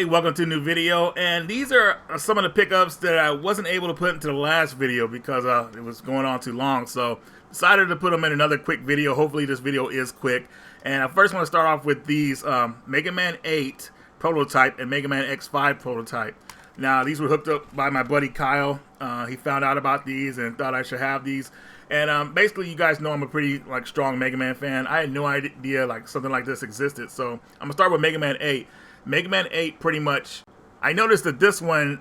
everybody, welcome to a new video, and these are some of the pickups that I wasn't able to put into the last video because it was going on too long, so decided to put them in another quick video. Hopefully this video is quick. And I first want to start off with these Megaman 8 prototype and Megaman X5 prototype. Now these were hooked up by my buddy Kyle. He found out about these and thought I should have these. And basically, you guys know I'm a pretty strong Mega Man fan. I had no idea something like this existed. So I'm gonna start with Mega Man 8. Mega Man 8, pretty much, I noticed that this one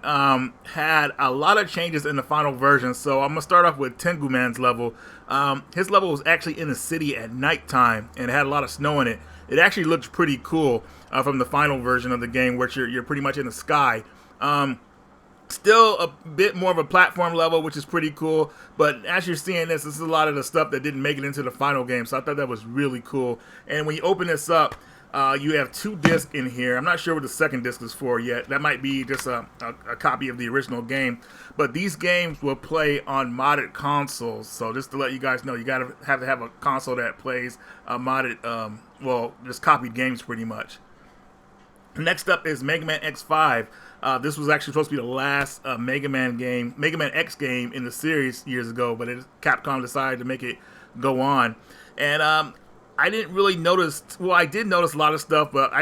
had a lot of changes in the final version. So I'm gonna start off with Tengu Man's level. His level was actually in the city at nighttime and it had a lot of snow in it. It actually looks pretty cool from the final version of the game, where you're pretty much in the sky. Still a bit more of a platform level, which is pretty cool, but as you're seeing this is a lot of the stuff that didn't make it into the final game, so I thought that was really cool. And when you open this up, you have 2 discs in here. I'm not sure what the second disc is for yet. That might be just a copy of the original game, but these games will play on modded consoles. So just to let you guys know, you gotta have a console that plays modded, well, just copied games pretty much. Next up is Mega Man X5. This was actually supposed to be the last Mega Man X game in the series years ago, but Capcom decided to make it go on. And I didn't really notice, well, I did notice a lot of stuff, but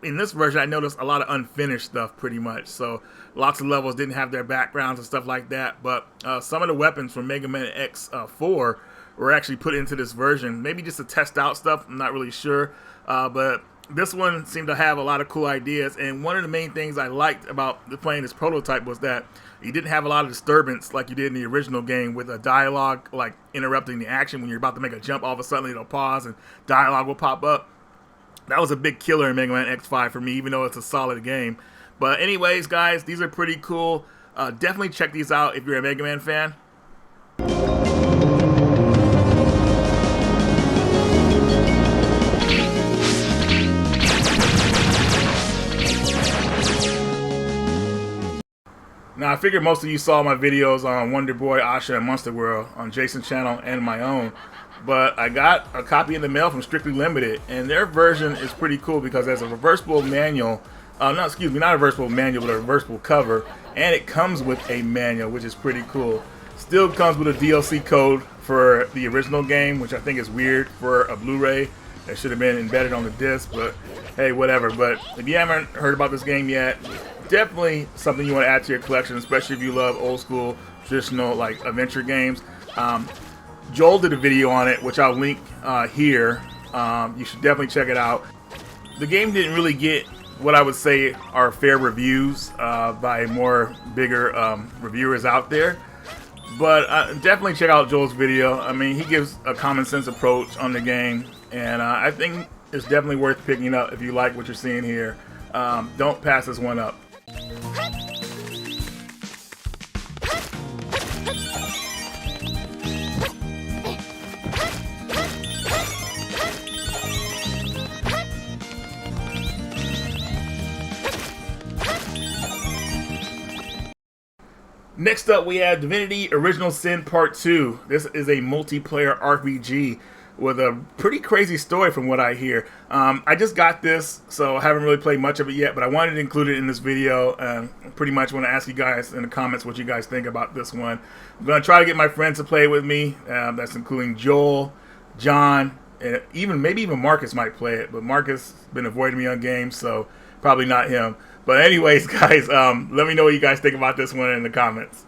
in this version I noticed a lot of unfinished stuff pretty much. So lots of levels didn't have their backgrounds and stuff like that, but some of the weapons from Mega Man X4 were actually put into this version. Maybe just to test out stuff, I'm not really sure, but this one seemed to have a lot of cool ideas, and one of the main things I liked about playing this prototype was that you didn't have a lot of disturbance like you did in the original game, with a dialogue interrupting the action. When you're about to make a jump, all of a sudden it'll pause and dialogue will pop up. That was a big killer in Mega Man X5 for me, even though it's a solid game. But anyways, guys, these are pretty cool. Definitely check these out if you're a Mega Man fan. Now, I figured most of you saw my videos on Wonder Boy, Asha, and Monster World on Jason's channel and my own, but I got a copy in the mail from Strictly Limited, and their version is pretty cool because there's a reversible manual, not a reversible manual, but a reversible cover, and it comes with a manual, which is pretty cool. Still comes with a DLC code for the original game, which I think is weird for a Blu-ray. That should have been embedded on the disc, but hey, whatever. But if you haven't heard about this game yet, definitely something you want to add to your collection, especially if you love old school, traditional adventure games. Joel did a video on it, which I'll link here. You should definitely check it out. The game didn't really get what I would say are fair reviews by bigger reviewers out there, but definitely check out Joel's video. I mean, he gives a common sense approach on the game, and I think it's definitely worth picking up if you like what you're seeing here. Don't pass this one up. Next up, we have Divinity Original Sin Part 2. This is a multiplayer RPG with a pretty crazy story from what I hear. I just got this, so I haven't really played much of it yet, but I wanted to include it in this video. Pretty much want to ask you guys in the comments what you guys think about this one. I'm going to try to get my friends to play with me. That's including Joel, John, and maybe even Marcus might play it, but Marcus has been avoiding me on games, so probably not him. But anyways, guys, let me know what you guys think about this one in the comments.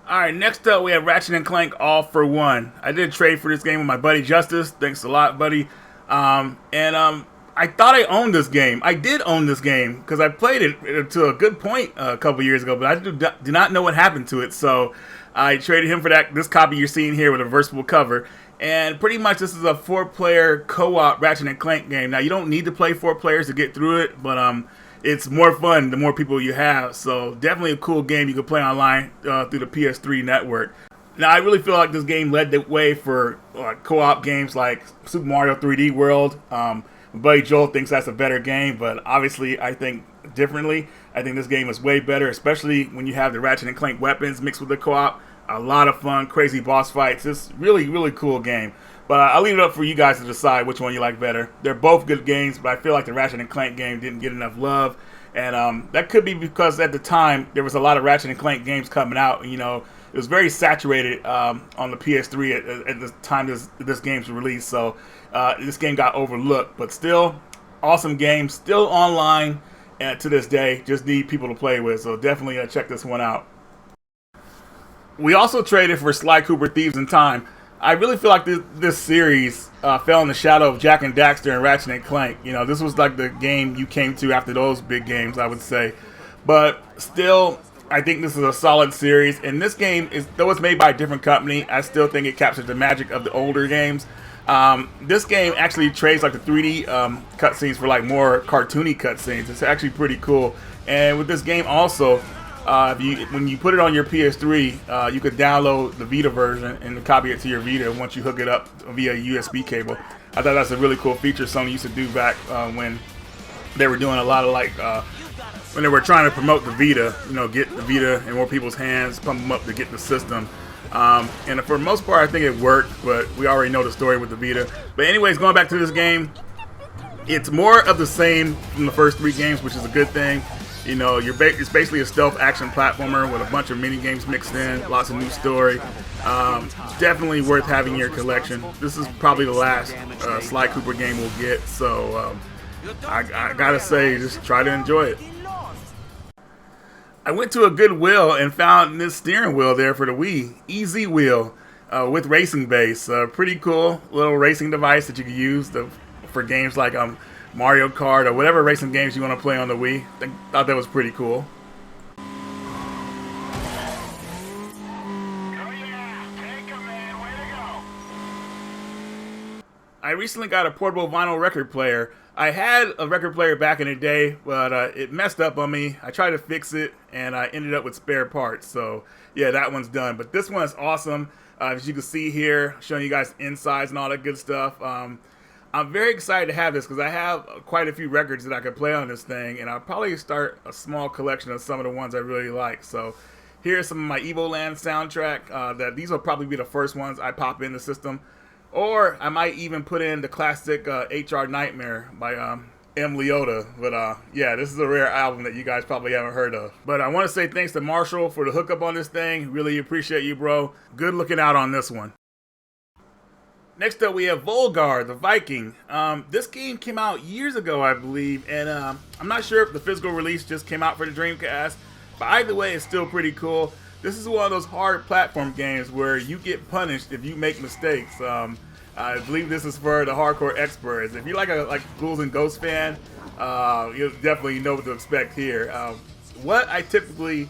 Alright, next up we have Ratchet and Clank All for One. I did a trade for this game with my buddy Justice. Thanks a lot, buddy. I thought I owned this game. I did own this game because I played it to a good point a couple years ago, but I do not know what happened to it. So I traded him for this copy you're seeing here with a reversible cover. And pretty much this is a 4-player co-op Ratchet and Clank game. Now, you don't need to play 4 players to get through it, but it's more fun the more people you have. So definitely a cool game you can play online through the PS3 network. Now, I really feel like this game led the way for co-op games like Super Mario 3D World. My buddy Joel thinks that's a better game, but obviously I think differently. I think this game is way better, especially when you have the Ratchet and Clank weapons mixed with the co-op. A lot of fun, crazy boss fights. It's really, really cool game. But I'll leave it up for you guys to decide which one you like better. They're both good games, but I feel like the Ratchet and Clank game didn't get enough love. And that could be because at the time, there was a lot of Ratchet and Clank games coming out. You know, it was very saturated on the PS3 at the time this game's released. So this game got overlooked. But still, awesome game. Still online to this day. Just need people to play with. So definitely check this one out. We also traded for Sly Cooper Thieves in Time. I really feel like this series fell in the shadow of Jak and Daxter and Ratchet and Clank. You know, this was like the game you came to after those big games, I would say. But still, I think this is a solid series. And this game, though it's made by a different company, I still think it captures the magic of the older games. This game actually trades like the 3D cutscenes for like more cartoony cutscenes. It's actually pretty cool. And with this game also, when you put it on your PS3, you could download the Vita version and copy it to your Vita once you hook it up via USB cable. I thought that's a really cool feature Sony used to do back when they were doing a lot of like when they were trying to promote the Vita, you know, get the Vita in more people's hands, pump them up to get the system. And for the most part, I think it worked, but we already know the story with the Vita. But anyways, going back to this game, it's more of the same from the first 3 games, which is a good thing. You know, it's basically a stealth action platformer with a bunch of mini games mixed in, lots of new story. Definitely worth having in your collection. This is probably the last Sly Cooper game we'll get, so I gotta say, just try to enjoy it. I went to a Goodwill and found this steering wheel there for the Wii, Easy Wheel with racing base. Pretty cool little racing device that you can use for games like Mario Kart or whatever racing games you want to play on the Wii. Thought that was pretty cool. I recently got a portable vinyl record player. I had a record player back in the day, but it messed up on me. I tried to fix it, and I ended up with spare parts. So, yeah, that one's done. But this one is awesome. As you can see here, showing you guys insides and all that good stuff. I'm very excited to have this because I have quite a few records that I could play on this thing, and I'll probably start a small collection of some of the ones I really like. So here's some of my Evoland soundtrack. These will probably be the first ones I pop in the system. Or I might even put in the classic HR Nightmare by M. Leota. But yeah, this is a rare album that you guys probably haven't heard of. But I want to say thanks to Marshall for the hookup on this thing. Really appreciate you, bro. Good looking out on this one. Next up, we have Volgarr, the Viking. This game came out years ago, I believe, and I'm not sure if the physical release just came out for the Dreamcast, but either way, it's still pretty cool. This is one of those hard platform games where you get punished if you make mistakes. I believe this is for the hardcore experts. If you're like a Ghouls and Ghosts fan, you'll definitely know what to expect here. What I typically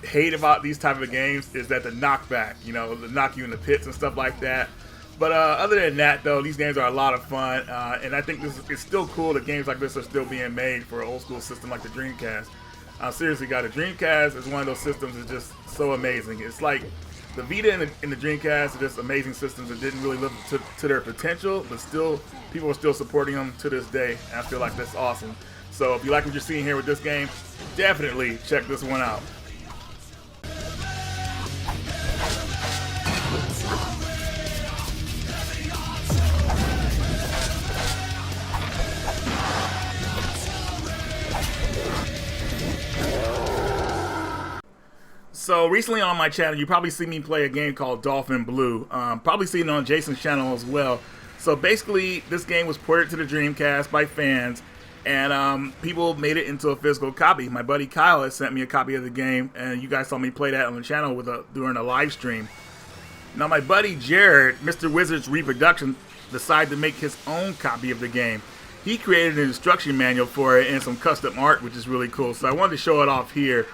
hate about these type of games is that the knockback, you know, the knock you in the pits and stuff like that. But other than that, though, these games are a lot of fun, and I think it's still cool that games like this are still being made for an old-school system like the Dreamcast. Seriously, guys, the Dreamcast is one of those systems that's just so amazing. It's like the Vita and the Dreamcast are just amazing systems that didn't really live to their potential, but still, people are still supporting them to this day, and I feel like that's awesome. So if you like what you're seeing here with this game, definitely check this one out. So recently on my channel, you probably see me play a game called Dolphin Blue. Probably seen it on Jason's channel as well. So basically, this game was ported to the Dreamcast by fans, and people made it into a physical copy. My buddy Kyle has sent me a copy of the game, and you guys saw me play that on the channel during a live stream. Now my buddy Jared, Mr. Wizard's Reproduction, decided to make his own copy of the game. He created an instruction manual for it and some custom art, which is really cool. So I wanted to show it off here.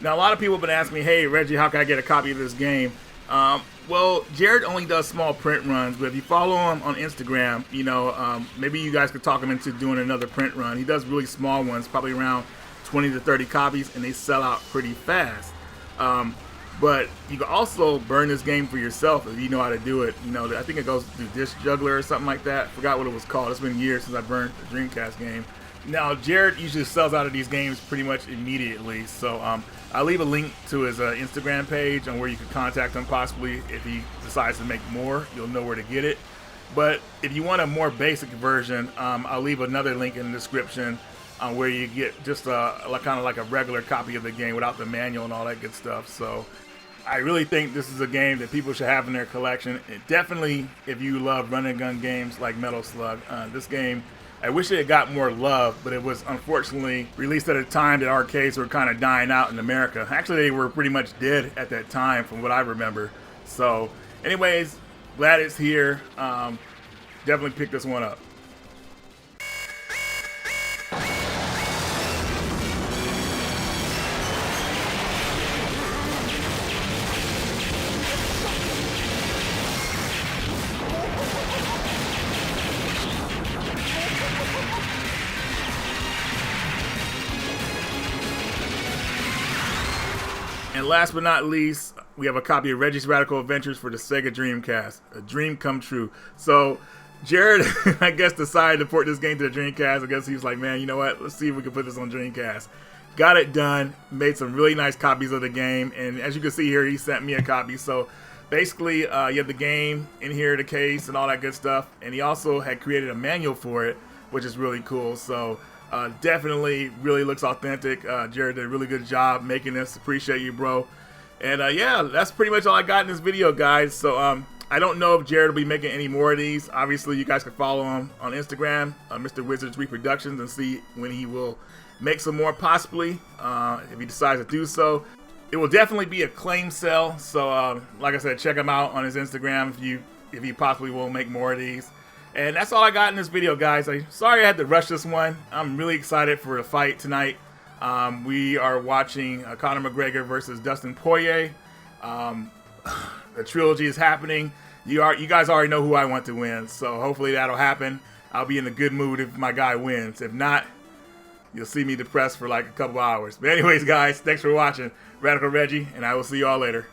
Now, a lot of people have been asking me, hey, Reggie, how can I get a copy of this game? Well, Jared only does small print runs, but if you follow him on Instagram, you know, maybe you guys could talk him into doing another print run. He does really small ones, probably around 20 to 30 copies, and they sell out pretty fast. But you can also burn this game for yourself if you know how to do it. You know, I think it goes through Disc Juggler or something like that. Forgot what it was called. It's been years since I burned the Dreamcast game. Now, Jared usually sells out of these games pretty much immediately, so I'll leave a link to his Instagram page on where you can contact him possibly if he decides to make more. You'll know where to get it. But if you want a more basic version, I'll leave another link in the description where you get just kind of like a regular copy of the game without the manual and all that good stuff. So I really think this is a game that people should have in their collection. Definitely, if you love run and gun games like Metal Slug, this game, I wish it had got more love, but it was unfortunately released at a time that arcades were kind of dying out in America. Actually, they were pretty much dead at that time from what I remember. So anyways, glad it's here. Definitely pick this one up. And last but not least, we have a copy of Rggies Radical Adventures for the Sega Dreamcast. A dream come true. So Jared, I guess, decided to port this game to the Dreamcast. I guess he was like, man, you know what? Let's see if we can put this on Dreamcast. Got it done. Made some really nice copies of the game. And as you can see here, he sent me a copy. So basically, you have the game in here, the case, and all that good stuff. And he also had created a manual for it, which is really cool. So definitely really looks authentic. Jared did a really good job making this. Appreciate you, bro. And yeah, that's pretty much all I got in this video, guys. So I don't know if Jared will be making any more of these. Obviously, you guys can follow him on Instagram, Mr. Wizards Reproductions, and see when he will make some more, possibly, if he decides to do so. It will definitely be a claim sale. So like I said, check him out on his Instagram if he possibly will make more of these. And that's all I got in this video, guys. Sorry I had to rush this one. I'm really excited for the fight tonight. We are watching Conor McGregor versus Dustin Poirier. The trilogy is happening. You guys already know who I want to win, so hopefully that'll happen. I'll be in a good mood if my guy wins. If not, you'll see me depressed for like a couple hours. But anyways, guys, thanks for watching. Radical Reggie, and I will see you all later.